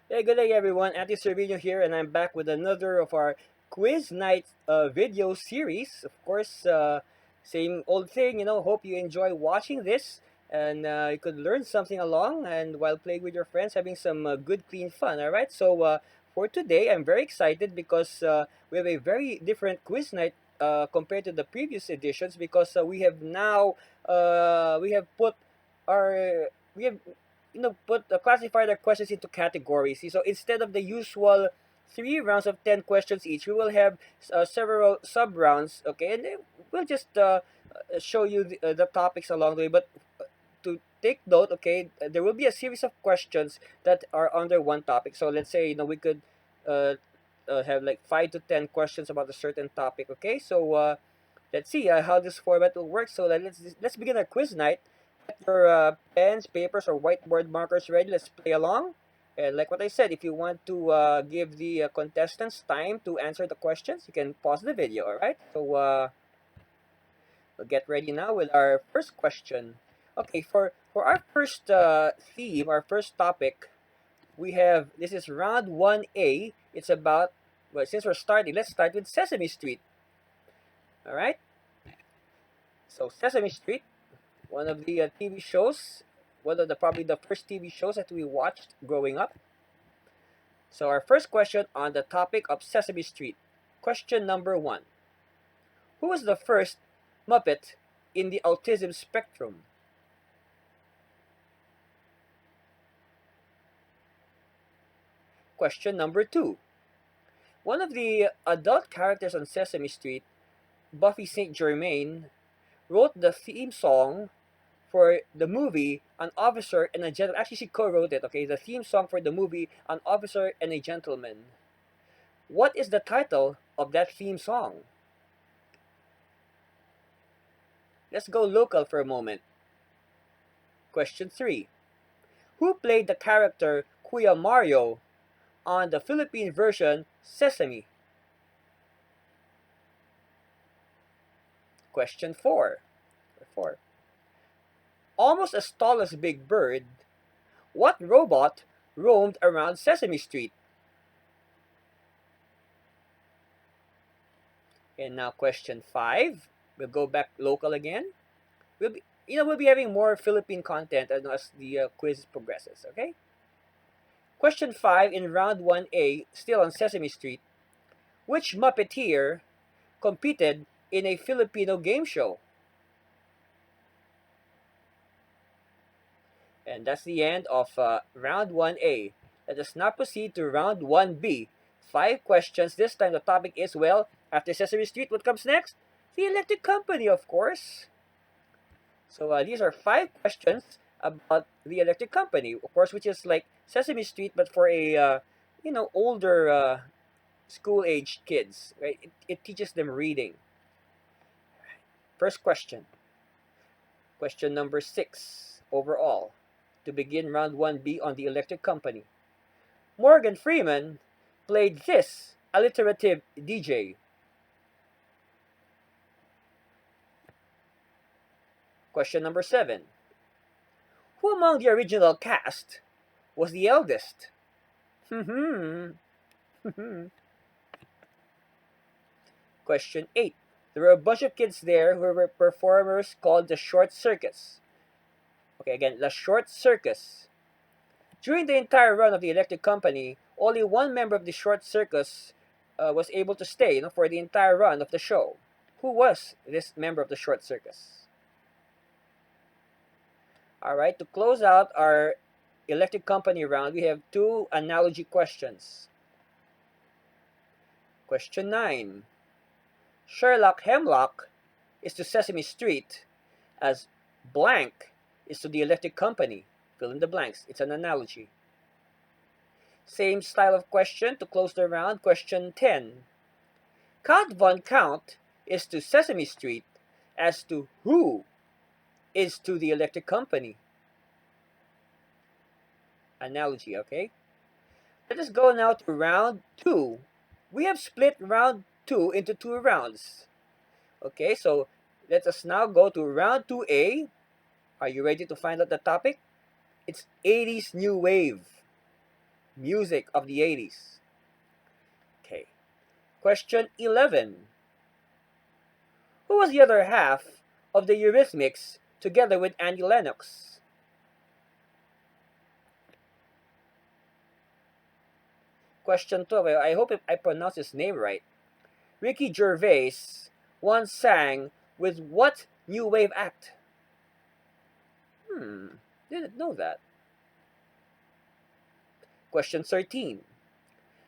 Hey, good day everyone. Anti Servinio here, and I'm back with another of our quiz night video series. Of course, same old thing. Hope you enjoy watching this, and you could learn something along, and while playing with your friends, having some good, clean fun. All right. So for today, I'm very excited because we have a very different quiz night compared to the previous editions because we have put our we have put classify the questions into categories. So instead of the usual 3 rounds of 10 questions each, we will have several sub rounds. Okay, and then we'll just show you the topics along the way. But to take note, okay, there will be a series of questions that are under one topic. So let's say we could uh, have like 5 to 10 questions about a certain topic. Okay, so let's see how this format will work. So let's begin our quiz night. Get your pens, papers, or whiteboard markers ready. Let's play along. And like what I said, if you want to give the contestants time to answer the questions, you can pause the video. All right. So we'll get ready now with our first question. Okay, for our first theme, our first topic, we have this is round 1A. It's about, well, since we're starting, let's start with Sesame Street. All right. So Sesame Street, one of the TV shows, one of the probably the first TV shows that we watched growing up. So our first question on the topic of Sesame Street. Question number 1. Who was the first Muppet in the autism spectrum? Question number 2. One of the adult characters on Sesame Street, Buffy St. Germain, wrote the theme song for the movie An Officer and a Gentleman. Actually, she co-wrote it, okay? The theme song for the movie An Officer and a Gentleman. What is the title of that theme song? Let's go local for a moment. Question 3. Who played the character Kuya Mario on the Philippine version Sesame? Question 4. 4. Almost as tall as Big Bird, what robot roamed around Sesame Street? And now question 5. We'll go back local again. We'll be having more Philippine content as the quiz progresses, okay? Question 5 in round 1A, still on Sesame Street. Which Muppeteer competed in a Filipino game show? And that's the end of round 1A. Let us now proceed to round 1B. 5 questions. This time the topic is, well, after Sesame Street, what comes next? The Electric Company, of course. So these are 5 questions about the Electric Company, of course, which is like Sesame Street, but for a older school-aged kids. Right? It teaches them reading. First question. Question number 6 overall. To begin round 1B on the Electric Company. Morgan Freeman played this alliterative DJ. Question number 7. Who among the original cast was the eldest? Question 8. There were a bunch of kids there who were performers called the Short Circus. Okay, again, the Short Circus. During the entire run of the Electric Company, only one member of the Short Circus was able to stay for the entire run of the show. Who was this member of the Short Circus? All right, to close out our Electric Company round, we have 2 analogy questions. Question 9. Sherlock Hemlock is to Sesame Street as blank is to the Electric Company. Fill in the blanks. It's an analogy. Same style of question to close the round. Question 10. Count Von Count is to Sesame Street as to who is to the Electric Company. Analogy, okay? Let us go now to round 2. We have split round 2 into 2 rounds. Okay, so let us now go to round 2A. Are you ready to find out the topic? It's 80s New Wave. music of the 80s. Okay. Question 11. Who was the other half of the Eurythmics together with Annie Lennox? Question 12. I hope I pronounce his name right. Ricky Gervais once sang with what new wave act? Didn't know that. Question 13.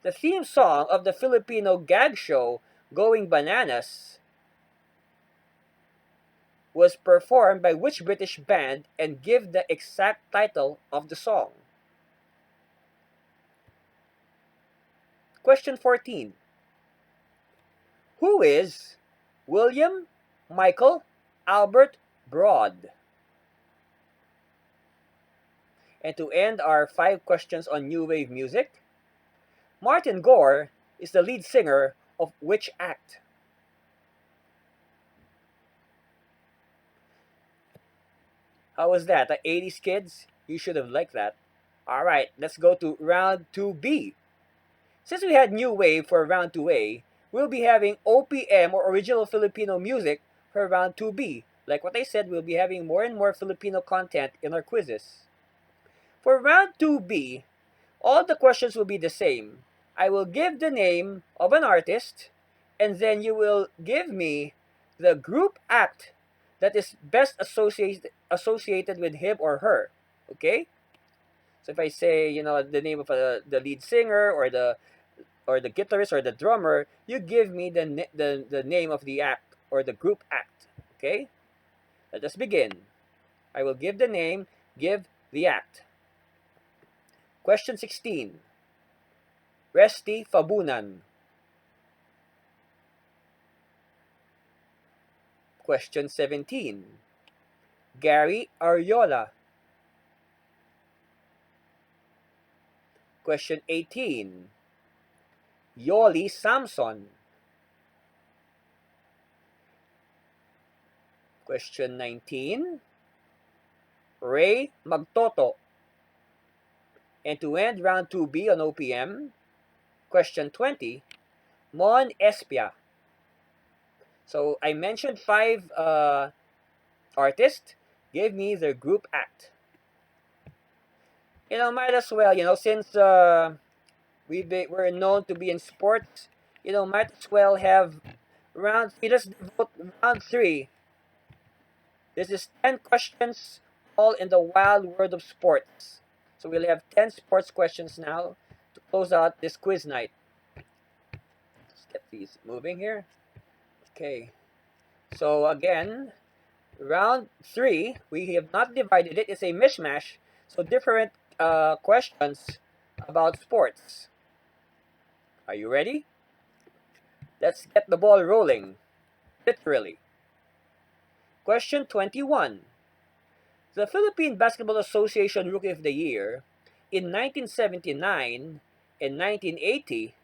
The theme song of the Filipino gag show Going Bananas was performed by which British band, and give the exact title of the song? Question 14. Who is William Michael Albert Broad? And to end our 5 questions on new wave music, Martin Gore is the lead singer of which act? How was that? The 80s kids? You should have liked that. Alright, let's go to round 2B. Since we had new wave for round 2A, we'll be having OPM or original Filipino music for round 2B. Like what I said, we'll be having more and more Filipino content in our quizzes. For round 2B, all the questions will be the same. I will give the name of an artist, and then you will give me the group act that is best associated with him or her. Okay? So if I say, the name of the lead singer or the guitarist or the drummer, you give me the name of the act or the group act. Okay? Let us begin. I will give the name, give the act. Question 16. Resty Fabunan. Question 17. Gary Ariola. Question 18. Yoli Samson. Question 19. Ray Magtoto. And to end round 2B on OPM, question 20. Mon Espia. So I mentioned 5 artists. Give me their group act. Might as well, since we're known to be in sports, might as well have round 3. Let's devote round 3. This is 10 questions, all in the wild world of sports. So we'll have 10 sports questions now to close out this quiz night. Let's get these moving here. Okay. So again, round 3, we have not divided it. It's a mishmash. So different questions about sports. Are you ready? Let's get the ball rolling. Literally. Question 21. The Philippine Basketball Association Rookie of the Year in 1979 and 1980,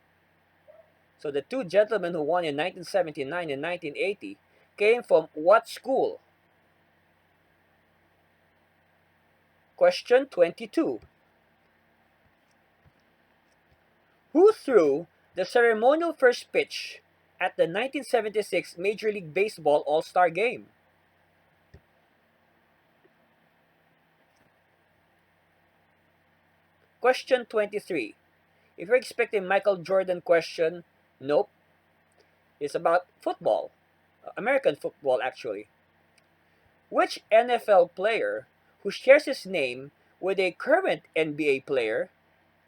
so the 2 gentlemen who won in 1979 and 1980, came from what school? Question 22. Who threw the ceremonial first pitch at the 1976 Major League Baseball All-Star Game? Question 23. If you're expecting Michael Jordan question, nope. It's about football. American football, actually. Which NFL player who shares his name with a current NBA player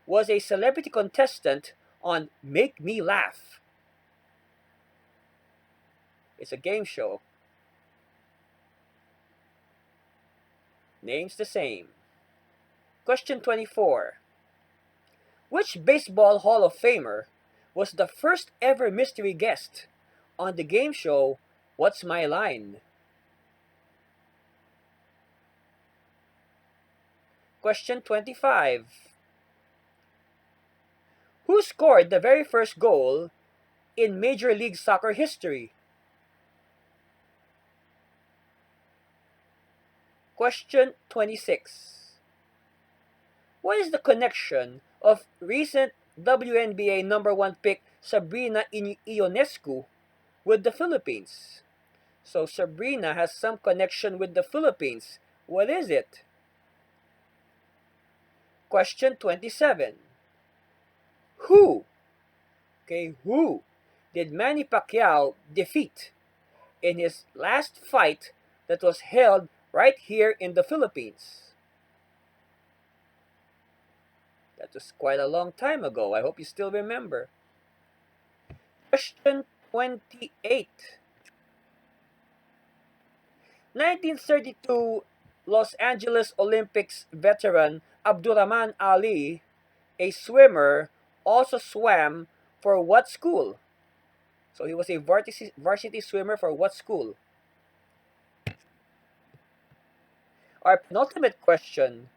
was a celebrity contestant on Make Me Laugh? It's a game show. Name's the same. Question 24. Which Baseball Hall of Famer was the first ever mystery guest on the game show What's My Line? Question 25. Who scored the very first goal in Major League Soccer history? Question 26. What is the connection of recent WNBA number one pick Sabrina Ionescu with the Philippines? So Sabrina has some connection with the Philippines. What is it? Question 27. Who, who did Manny Pacquiao defeat in his last fight that was held right here in the Philippines? That was quite a long time ago. I hope you still remember. Question 28. 1932 Los Angeles Olympics veteran Abdurrahman Ali, a swimmer, also swam for what school? So he was a varsity swimmer for what school? Our penultimate question,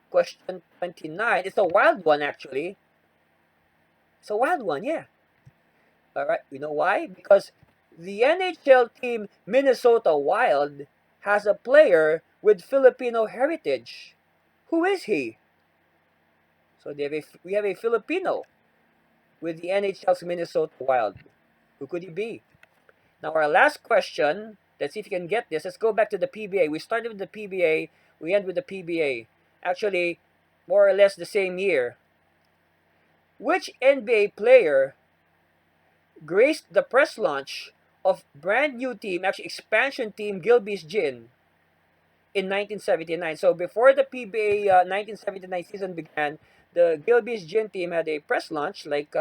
question 29, it's a wild one actually. It's a wild one, yeah. All right, you know why? Because the NHL team Minnesota Wild has a player with Filipino heritage. Who is he? So we have a Filipino with the NHL's Minnesota Wild. Who could he be? Now our last question. Let's see if you can get this. Let's go back to the PBA. We started with the PBA. We end with the PBA. Actually, more or less the same year. Which NBA player graced the press launch of brand new team, actually expansion team Gilbey's Gin in 1979. So before the PBA 1979 season began, the Gilbey's Gin team had a press launch like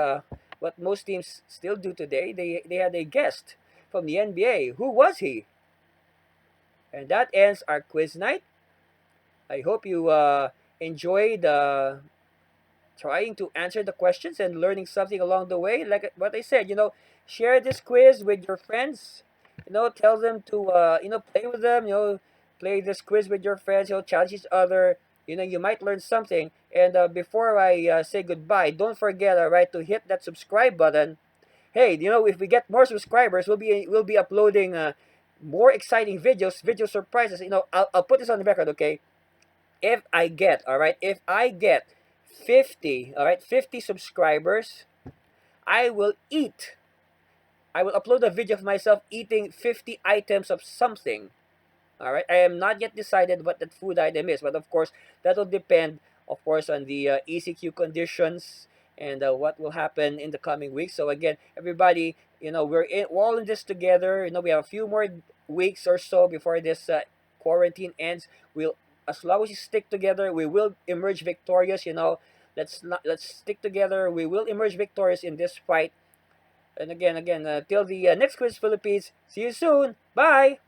what most teams still do today. They had a guest from the NBA. Who was he? And that ends our quiz night. I hope you enjoyed trying to answer the questions and learning something along the way. Like what I said, share this quiz with your friends. Tell them to play with them. Play this quiz with your friends. Challenge each other. You might learn something. And before I say goodbye, don't forget, all right, to hit that subscribe button. Hey, if we get more subscribers, we'll be uploading more exciting videos, video surprises. I'll put this on the record, okay? If I get, all right, if I get 50, all right, 50 subscribers, I will eat. I will upload a video of myself eating 50 items of something. All right, I am not yet decided what that food item is, but of course that will depend, of course, on the ECQ conditions and what will happen in the coming weeks. So again, everybody, we're all in this together. We have a few more weeks or so before this quarantine ends. As long as we stick together, we will emerge victorious. Let's stick together. We will emerge victorious in this fight. And again, till the next quiz, Philippines. See you soon. Bye.